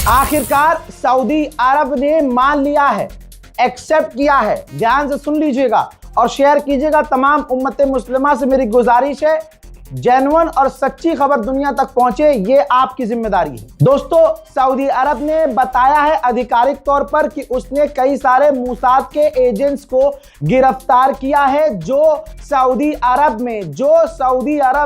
आखिरकार सऊदी अरब ने मान लिया है, एक्सेप्ट किया है। ध्यान से सुन लीजिएगा और शेयर कीजिएगा। तमाम उम्मत मुस्लिमा से मेरी गुजारिश है, जेन्युइन और सच्ची खबर दुनिया तक पहुंचे, ये आपकी जिम्मेदारी है। दोस्तों, सऊदी अरब ने बताया है आधिकारिक तौर पर कि उसने कई सारे मोसाद के एजेंट्स को गिरफ्तार किया है जो सऊदी अरब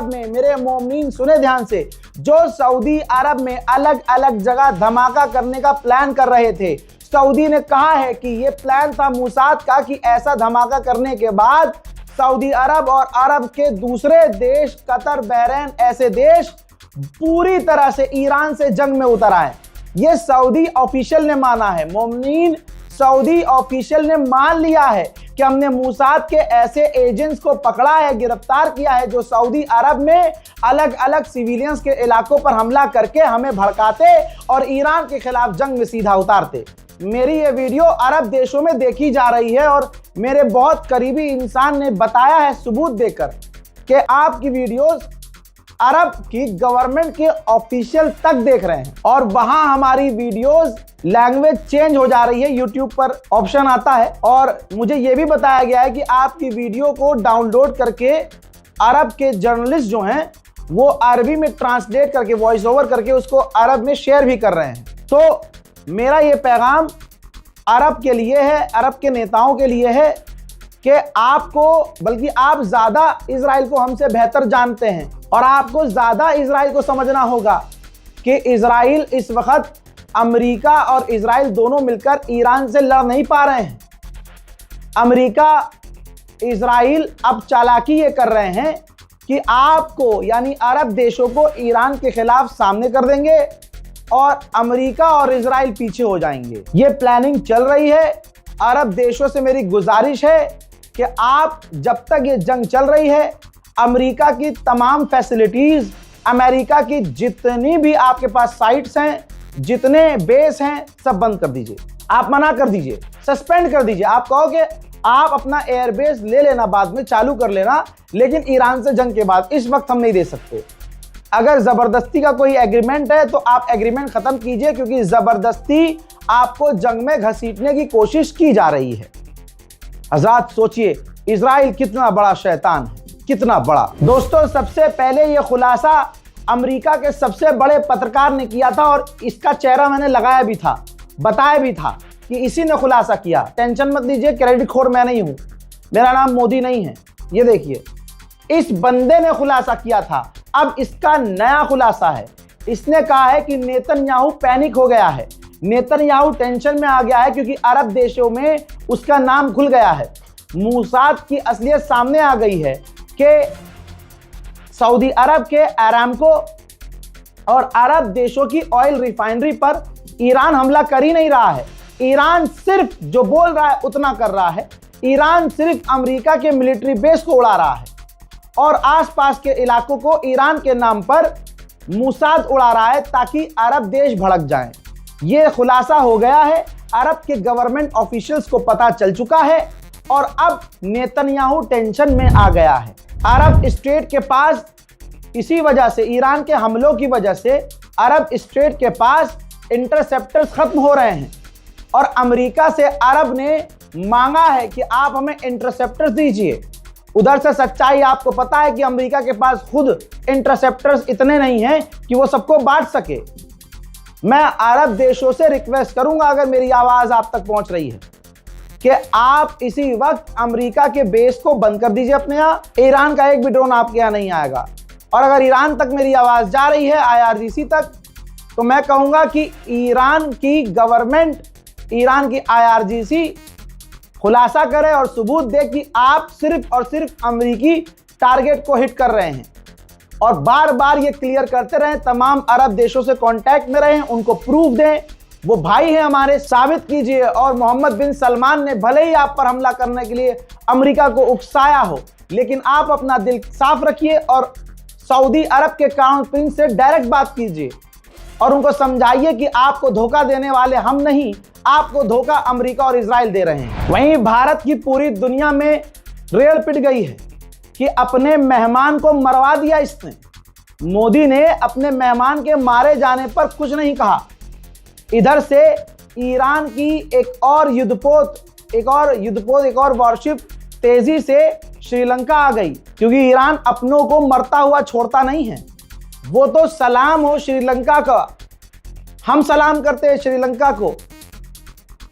में मेरे मोमिनीन सुने ध्यान से, जो सऊदी अरब में अलग अलग जगह धमाका करने का प्लान कर रहे थे। सऊदी ने कहा है कि यह प्लान था मोसाद का कि ऐसा धमाका करने के बाद सऊदी अरब और अरब के दूसरे देश कतर, बहरीन, ऐसे देश पूरी तरह से ईरान से जंग में उतर आए। ये सऊदी ऑफिशियल ने माना है। मोमिनीन, सऊदी ऑफिशियल ने मान लिया है कि हमने मोसाद के ऐसे एजेंट्स को पकड़ा है, गिरफ्तार किया है जो सऊदी अरब में अलग अलग सिविलियंस के इलाकों पर हमला करके हमें भड़काते और ईरान के खिलाफ जंग में सीधा उतारते। मेरी ये वीडियो अरब देशों में देखी जा रही है और मेरे बहुत करीबी इंसान ने बताया है सबूत देकर कि आपकी वीडियोस अरब की गवर्नमेंट के ऑफिशियल तक देख रहे हैं और वहां हमारी वीडियोस लैंग्वेज चेंज हो जा रही है। यूट्यूब पर ऑप्शन आता है और मुझे यह भी बताया गया है कि आपकी वीडियो को डाउनलोड करके अरब के जर्नलिस्ट जो हैं वो अरबी में ट्रांसलेट करके, वॉइस ओवर करके उसको अरब में शेयर भी कर रहे हैं। तो मेरा ये पैगाम अरब के लिए है, अरब के नेताओं के लिए है कि आपको, बल्कि आप ज़्यादा इजराइल को हमसे बेहतर जानते हैं और आपको ज़्यादा इजराइल को समझना होगा कि इजराइल इस वक्त, अमेरिका और इजराइल दोनों मिलकर ईरान से लड़ नहीं पा रहे हैं। अमेरिका, इजराइल अब चालाकी ये कर रहे हैं कि आपको, यानी अरब देशों को ईरान के खिलाफ सामने कर देंगे और अमेरिका और इजराइल पीछे हो जाएंगे। ये प्लानिंग चल रही है। अरब देशों से मेरी गुजारिश है कि आप, जब तक ये जंग चल रही है, अमेरिका की तमाम फैसिलिटीज, अमेरिका की जितनी भी आपके पास साइट्स हैं, जितने बेस हैं, सब बंद कर दीजिए। आप मना कर दीजिए, सस्पेंड कर दीजिए। आप कहो कि आप अपना एयरबेस ले लेना, बाद में चालू कर लेना, लेकिन ईरान से जंग के बाद इस वक्त हम नहीं दे सकते। अगर जबरदस्ती का कोई एग्रीमेंट है तो आप एग्रीमेंट खत्म कीजिए, क्योंकि जबरदस्ती आपको जंग में घसीटने की कोशिश की जा रही है। हज़रात सोचिए, इजराइल कितना बड़ा शैतान है, कितना बड़ा। दोस्तों, सबसे पहले यह खुलासा अमेरिका के सबसे बड़े पत्रकार ने किया था और इसका चेहरा मैंने लगाया भी था, बताया भी था कि इसी ने खुलासा किया। टेंशन मत लीजिए, क्रेडिट खोर मैं नहीं हूं, मेरा नाम मोदी नहीं है। ये देखिए, इस बंदे ने खुलासा किया था। अब इसका नया खुलासा है। इसने कहा है कि नेतन्याहू पैनिक हो गया है, नेतन्याहू टेंशन में आ गया है क्योंकि अरब देशों में उसका नाम खुल गया है। मोसाद की असलियत सामने आ गई है कि सऊदी अरब के अरामको और अरब देशों की ऑयल रिफाइनरी पर ईरान हमला कर ही नहीं रहा है। ईरान सिर्फ जो बोल रहा है उतना कर रहा है। ईरान सिर्फ अमेरिका के मिलिट्री बेस को उड़ा रहा है और आसपास के इलाकों को ईरान के नाम पर मोसाद उड़ा रहा है ताकि अरब देश भड़क जाएं। यह खुलासा हो गया है। अरब के गवर्नमेंट ऑफिशियल्स को पता चल चुका है और अब नेतन्याहू टेंशन में आ गया है। अरब स्टेट के पास, इसी वजह से, ईरान के हमलों की वजह से अरब स्टेट के पास इंटरसेप्टर्स खत्म हो रहे हैं और अमेरिका से अरब ने मांगा है कि आप हमें इंटरसेप्टर्स दीजिए। उधर से सच्चाई आपको पता है कि अमेरिका के पास खुद इंटरसेप्टर्स इतने नहीं हैं कि वो सबको बांट सके। मैं अरब देशों से रिक्वेस्ट करूंगा, अगर मेरी आवाज आप तक पहुंच रही है, कि आप इसी वक्त अमेरिका के बेस को बंद कर दीजिए अपने यहाँ। ईरान का एक भी ड्रोन आपके यहाँ नहीं आएगा। और अगर ईरान तक मेरी आवाज जा रही है, IRGC तक, तो मैं कहूंगा कि ईरान की गवर्नमेंट, ईरान की IRGC खुलासा करे और सबूत दे कि आप सिर्फ और सिर्फ अमेरिकी टारगेट को हिट कर रहे हैं और बार बार ये क्लियर करते रहें। तमाम अरब देशों से कांटेक्ट में रहें, उनको प्रूफ दें, वो भाई हैं हमारे, साबित कीजिए। और मोहम्मद बिन सलमान ने भले ही आप पर हमला करने के लिए अमेरिका को उकसाया हो, लेकिन आप अपना दिल साफ रखिए और सऊदी अरब के क्राउन प्रिंस से डायरेक्ट बात कीजिए और उनको समझाइए कि आपको धोखा देने वाले हम नहीं, आपको धोखा अमेरिका और इजराइल दे रहे हैं। वहीं भारत की पूरी दुनिया में रेल पिट गई है कि अपने मेहमान को मरवा दिया इसने। मोदी ने अपने मेहमान के मारे जाने पर कुछ नहीं कहा। इधर से ईरान की एक और वॉरशिप तेजी से श्रीलंका आ गई, क्योंकि ईरान अपनों को मरता हुआ छोड़ता नहीं है। वो तो सलाम हो श्रीलंका का, हम सलाम करते हैं श्रीलंका को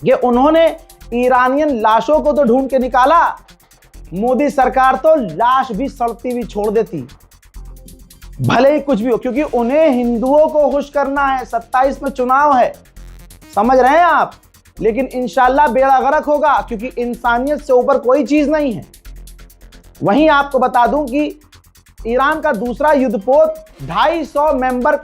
कि उन्होंने ईरानियन लाशों को तो ढूंढ के निकाला। मोदी सरकार तो लाश भी सड़ती हुई छोड़ देती, भले ही कुछ भी हो, क्योंकि उन्हें हिंदुओं को खुश करना है। 27 में चुनाव है, समझ रहे हैं आप। लेकिन इंशाल्लाह बेड़ा गर्क होगा, क्योंकि इंसानियत से ऊपर कोई चीज नहीं है। वहीं आपको बता दूं कि ईरान का दूसरा युद्धपोत 250 मेंबर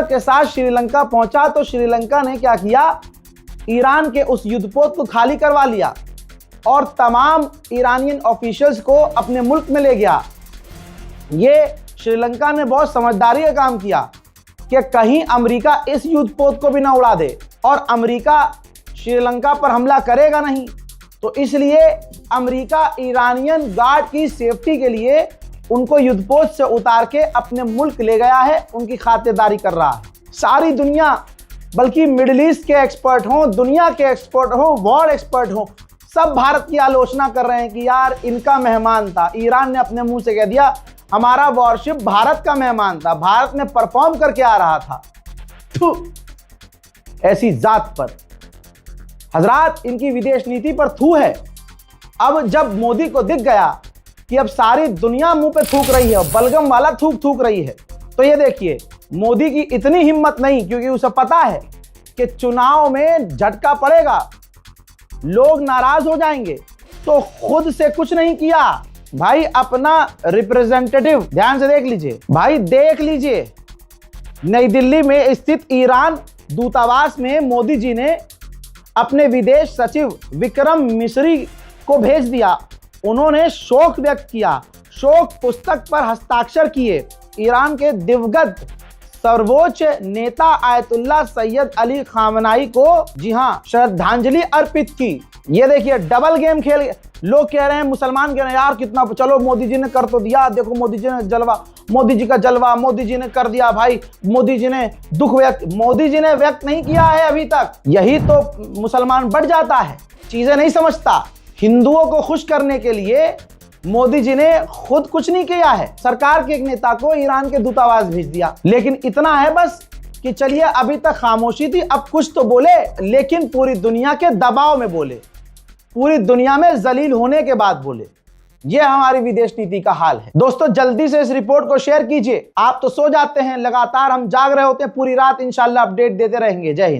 के साथ श्रीलंका पहुंचा, तो श्रीलंका ने क्या किया, ईरान के उस युद्धपोत को खाली करवा लिया और तमाम ईरानियन ऑफिशियल्स को अपने मुल्क में ले गया। ये श्रीलंका ने बहुत समझदारी का काम किया कि कहीं अमेरिका इस युद्धपोत को भी ना उड़ा दे, और अमेरिका श्रीलंका पर हमला करेगा नहीं। तो इसलिए अमेरिका ईरानियन गार्ड की सेफ्टी के लिए उनको युद्धपोत से उतार के अपने मुल्क ले गया है, उनकी खातिरदारी कर रहा है। सारी दुनिया, बल्कि मिडिल ईस्ट के एक्सपर्ट हों, दुनिया के एक्सपर्ट हों, वॉर एक्सपर्ट हों, सब भारत की आलोचना कर रहे हैं कि यार इनका मेहमान था। ईरान ने अपने मुंह से कह दिया हमारा वॉरशिप भारत का मेहमान था, भारत में परफॉर्म करके आ रहा था। थू, ऐसी जात पर हजरात, इनकी विदेश नीति पर थू है। अब जब मोदी को दिख गया कि अब सारी दुनिया मुंह पे थूक रही है, बलगम वाला थूक रही है, तो ये देखिए मोदी की इतनी हिम्मत नहीं, क्योंकि उसे पता है कि चुनाव में झटका पड़ेगा, लोग नाराज हो जाएंगे, तो खुद से कुछ नहीं किया भाई। अपना रिप्रेजेंटेटिव ध्यान से देख लीजिए भाई, देख लीजिए, नई दिल्ली में स्थित ईरान दूतावास में मोदी जी ने अपने विदेश सचिव विक्रम मिस्री को भेज दिया। उन्होंने शोक व्यक्त किया, शोक पुस्तक पर हस्ताक्षर किए, ईरान के दिवंगत सर्वोच्च नेता आयतुल्लाह सैयद अली खामनाई को, जी हाँ, श्रद्धांजलि अर्पित की। ये देखिए डबल गेम खेल, लोग कह रहे हैं, मुसलमान कह रहे हैं यार कितना, चलो मोदी जी ने कर तो दिया, देखो मोदी जी ने जलवा, मोदी जी का जलवा, मोदी जी ने कर दिया भाई, मोदी जी ने दुख व्यक्त, मोदी जी ने व्यक्त नहीं किया है अभी तक। यही तो मुसलमान बढ़ जाता है, चीजें नहीं समझता। हिंदुओं को खुश करने के लिए मोदी जी ने खुद कुछ नहीं किया है, सरकार के एक नेता को ईरान के दूतावास भेज दिया। लेकिन इतना है बस कि चलिए अभी तक खामोशी थी, अब कुछ तो बोले, लेकिन पूरी दुनिया के दबाव में बोले, पूरी दुनिया में जलील होने के बाद बोले। ये हमारी विदेश नीति का हाल है। दोस्तों जल्दी से इस रिपोर्ट को शेयर कीजिए। आप तो सो जाते हैं, लगातार हम जाग रहे होते हैं पूरी रात, इंशाल्लाह अपडेट देते रहेंगे। जय हिंद।